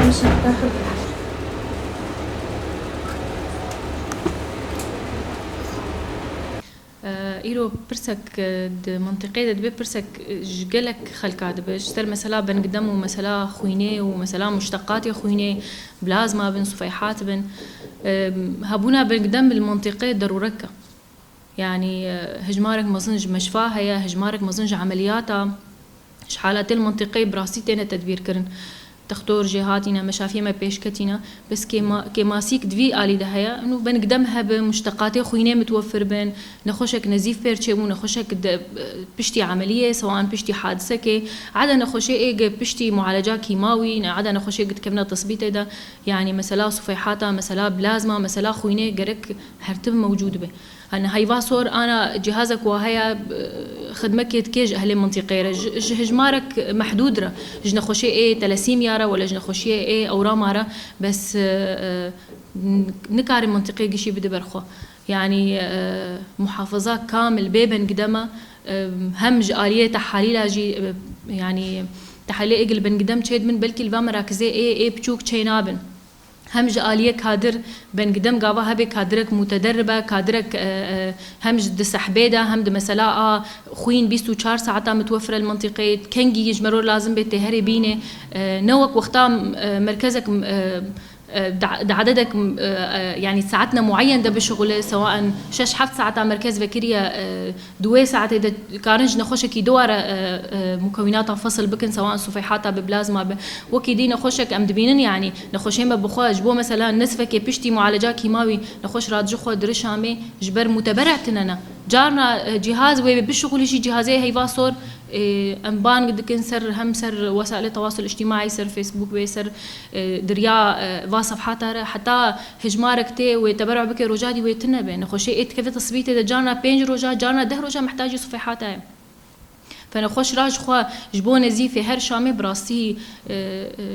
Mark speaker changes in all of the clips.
Speaker 1: إيرو برسك منطقة دبي برسك جلك خلقات بش سر مثلا بنقدم ومثلا خوينة ومثلا مشتقات خوينة بلازما بن صفيحات بن هبونا بنقدم بالمنطقة ضرورك يعني هجمارك مزنج مشفاه هي هجمارك مزنج عملياتها شحالات المنطقة براسيتنا تدبير كرن تختار جهاتنا مشافية بيشكتنا بس كماسيك دوي آلي دهيا إنه بنقدمها بمشتقات خوينة متوفر بين نخوشك نزيف بيرتشيمو نخوشك بشتي عملية سواء بشتي حادثة كي عدا نخوشي إيه بشتي معالجة كيماوي عدا نخوشي قد كمنا تصبيت ده يعني مثلا صفيحاتها مثلا بلازما مثلا خوينة جرك هرتب موجود به أنا هاي فاسور أنا جهازك وهي خدمك كيج أهل المنطقة هجمارك محدود را جنا خوشي إيه تلاسيميا را ولا جنا خوشي إيه أورام را بس نكار المنطقة جشي بدي برخو يعني محافظة كامل بيبن قدما همج آلية تحاليل جي يعني تحاليل إجل بن قدام تشيد من بلكي الفا مراكزة إيه بتشوك تشينابن همج آلية كادر بن قدام قابا هبي كادرك متدربة كادرك همج دسحبيدة همد مثلا خوين 24 ساعة متوفرة المنطقة كنجي يجمرور لازم بتهري بينه نوك وقتا مركزك عددك يعني ساعتنا معين ده بشغل سواء 6-7 ساعات مركز فكرية 2 ساعات إذا كارنج نخوشك يدور مكونات فصل بكن سواء صفيحاتها ببلازما وكيدي نخوشك أم دبينن يعني نخوشين ببخوا جبو مثلا نسفة كي بشتي معالجة كيماوي نخوش راد جخو درشامي جبر متبرع تننا جارنا جهاز وبالشغل شي جهازي هي فاسور أنبان قد كن سر هم سر وسائل التواصل الاجتماعي سر فيسبوك وسر دريا صفحاتها حتى هجمارك تي وتبرع بك رجادي ويتنبه نخوشي إيه كيف تصبيته ده جارنا 5 رجا جارنا 10 رجا محتاج صفحاتها فنخوش راج خوا جبون نزيفة هر شامي براسي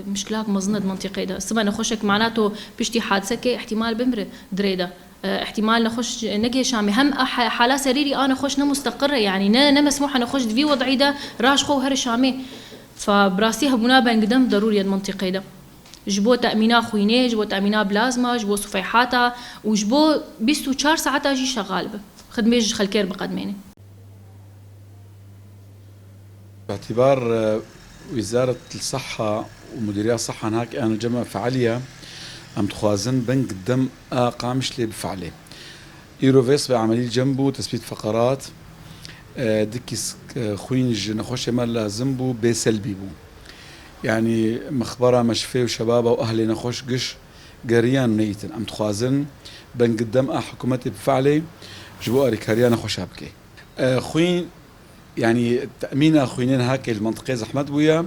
Speaker 1: مشكلات مزند منطقي ده سبا نخوشك معناته بشتي حادثة كي احتمال بمر دريده احتمال نخش نجي شامي هم حالة سريري أنا خش نمستقرة يعني مسموح نخش في وضعي ده راش خو هر شامي فبراسي هبونا بنقدم ضروري المنطقة ده جبو تأمينا خوينة جبو تأمينا بلازما جبو صفيحاتها وجبو 24 ساعة أجي شغال خدميج خلكير بقدميني
Speaker 2: باعتبار وزارة الصحة ومديرية الصحة هناك أنا جمع فعالية أم تخوازن بنك الدم قامش لي بفعله إيروفيس بعملية جنبه تثبيت فقرات دكيس خوينج نخوش مال لازم بو بسلبي بو يعني مخبرة مشفي وشبابه وأهلي نخوش قش قريان نيتن أم تخوازن بنك الدم حكومتي بفعله جبو أريكاريا نخوش هبكي خوين يعني تأمين خوينين هاك المنطقة زحمت بويا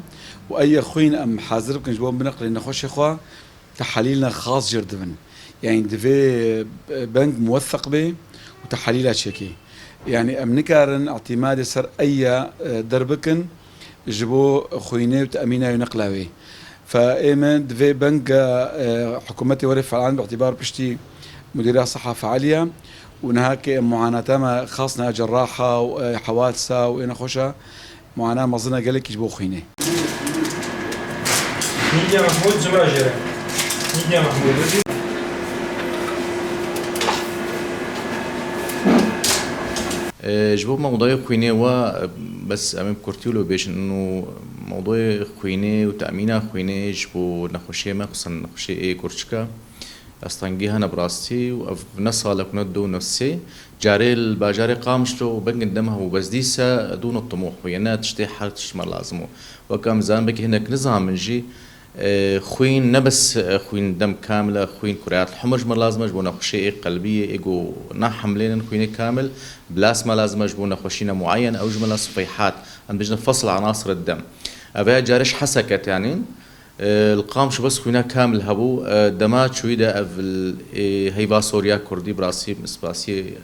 Speaker 2: وأي خوين أم حاضر بكن جبوهم بنقل نخوش إخوة تحاليلنا خاص جردبن يعني دفي بنك موثق به وتحاليلها تشيكي يعني أمنكارن اعتماد سر أي دربكن جبو خويني وتأمينه ينقلاوي فإيمن دفي بنك حكومتي ورف العالم باعتبار بشتي مديرية صحة فعالية ونهاك معاناة خاصنا جراحة وحوادثة وإنا خوشة معاناة مظنة قالك يجبو خويني
Speaker 3: ميديا محمود زماجرة ميديا محمود
Speaker 4: جبو موضوع خويني و بس أمام كورتيولو بيش إنه موضوع خويني وتأمينه خويني جبو نخوشي ما خصوصا نخوشي إيه كورتشكا أستنجيها نبراستي ونصها لك ندو نفسي جاري الباجاري قامشلو بنك دمها وبزديسة دون الطموح ويانا تشتي حالة تشمر لازمه وكام زانبك هناك نظام نجي خوين نبس خوين دم كاملة خوين كريات الحمر جمر لازمة جبونا خوشي قلبية إيجو نحملين خويني كامل بلاسما لازمة جبونا خوشينا معين أو جملة صفيحات أم بجنا فصل عناصر الدم أبها جارش حسكت يعني القام شو بس خوينا كامل هبو دمات شويدا أفل هيبا سوريا كردي براسي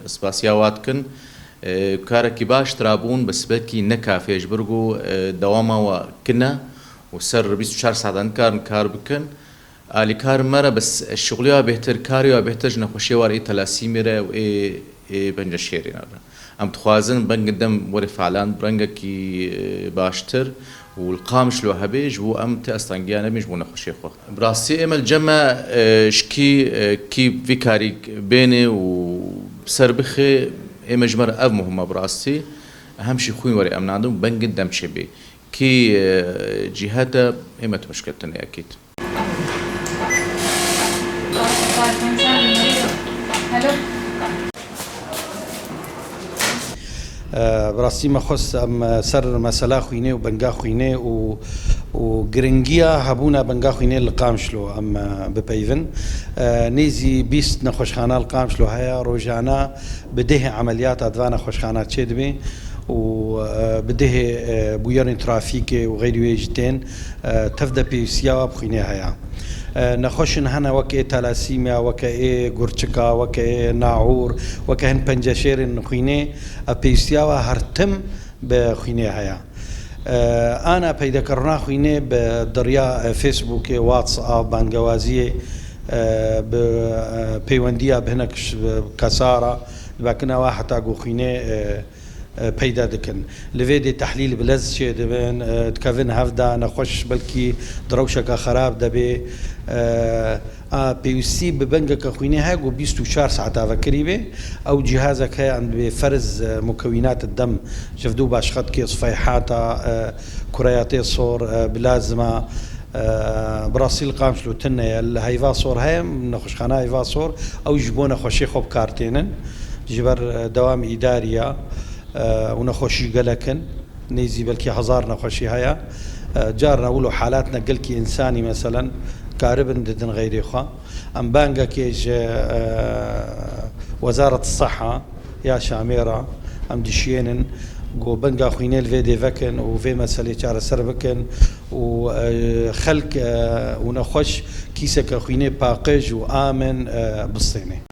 Speaker 4: سباسيا واتكن كاركي باش ترابون بس بلكي نكافي يجبرقو دواما وكنا وسر 24 ساعة كار بكن آلي كار مرة بس الشغلية بهتر كاريو بهتر نخوشي وار تلاسيميرة و بنجا شيرين ام تخوازن بنج دم وري فعلان برنجا كي باشتر والقامش لو هبيج و ام تاستانجيانا مش بو نخوشي خو براسي ام الجما شكي كي فيكاري بيني وسربخي ام جمر اب مهمه براسي اهم شي خوين وري ام عندهم بنج دم شبي كي جهاته ايمت مشكلتني اكيد.
Speaker 5: براستی مخص ام سر مسئله خوینه و بنگا خوینه و گرنگیا هبونا بنگا خوینه لقامشلو ام بپیون نیزی بیست نخوشخانه القامشلو هيا روجانا بده عملیات ادوان خوشخانه تشد بي وبده بويرن ترافيك وغير ويجتين تفدا بيسيا بخينه هيا نخوشن هنا وكي تلاسيميا وكي غورچكا وكي ناعور وكهن بنجشير نخينه بيسيا هرتم بخينه هيا انا پیدا کرنا خوینه بدریا فیسبوک واتساب بانگوازی بپیوندیا بهنکش کسارا لكن واحد تاقو خينه پیدا دکن لویدی تحلیل بلز چه دبن تکوین هفدا نخوش بلکی دروشک خراب دبی بيوسي ببنجك خويني هاجو 24 ساعة فكريبه او جهازك هي عند بفرز مكونات الدم شفدو باش خد كي صفيحاتا كرياتي صور بلازما براسيل قامشلو تنه الهيفا صور هاي نخش خانه هيفا صور او جبونا خوشي خوب كارتينن جبر دوام اداريه ونخوشي قلكن نيزي بلكي هزار نخوشي هيا جارنا ولو حالاتنا قلكي انساني مثلا كاربن ددن غيري خا ام بانجا كيج وزارة الصحة يا شاميرة ام دشينن جو بنجا خوينيل فيدي فكن وفي مسألة شار سربكن وخلق ونخش كيسك خويني باقج وآمن بالصيني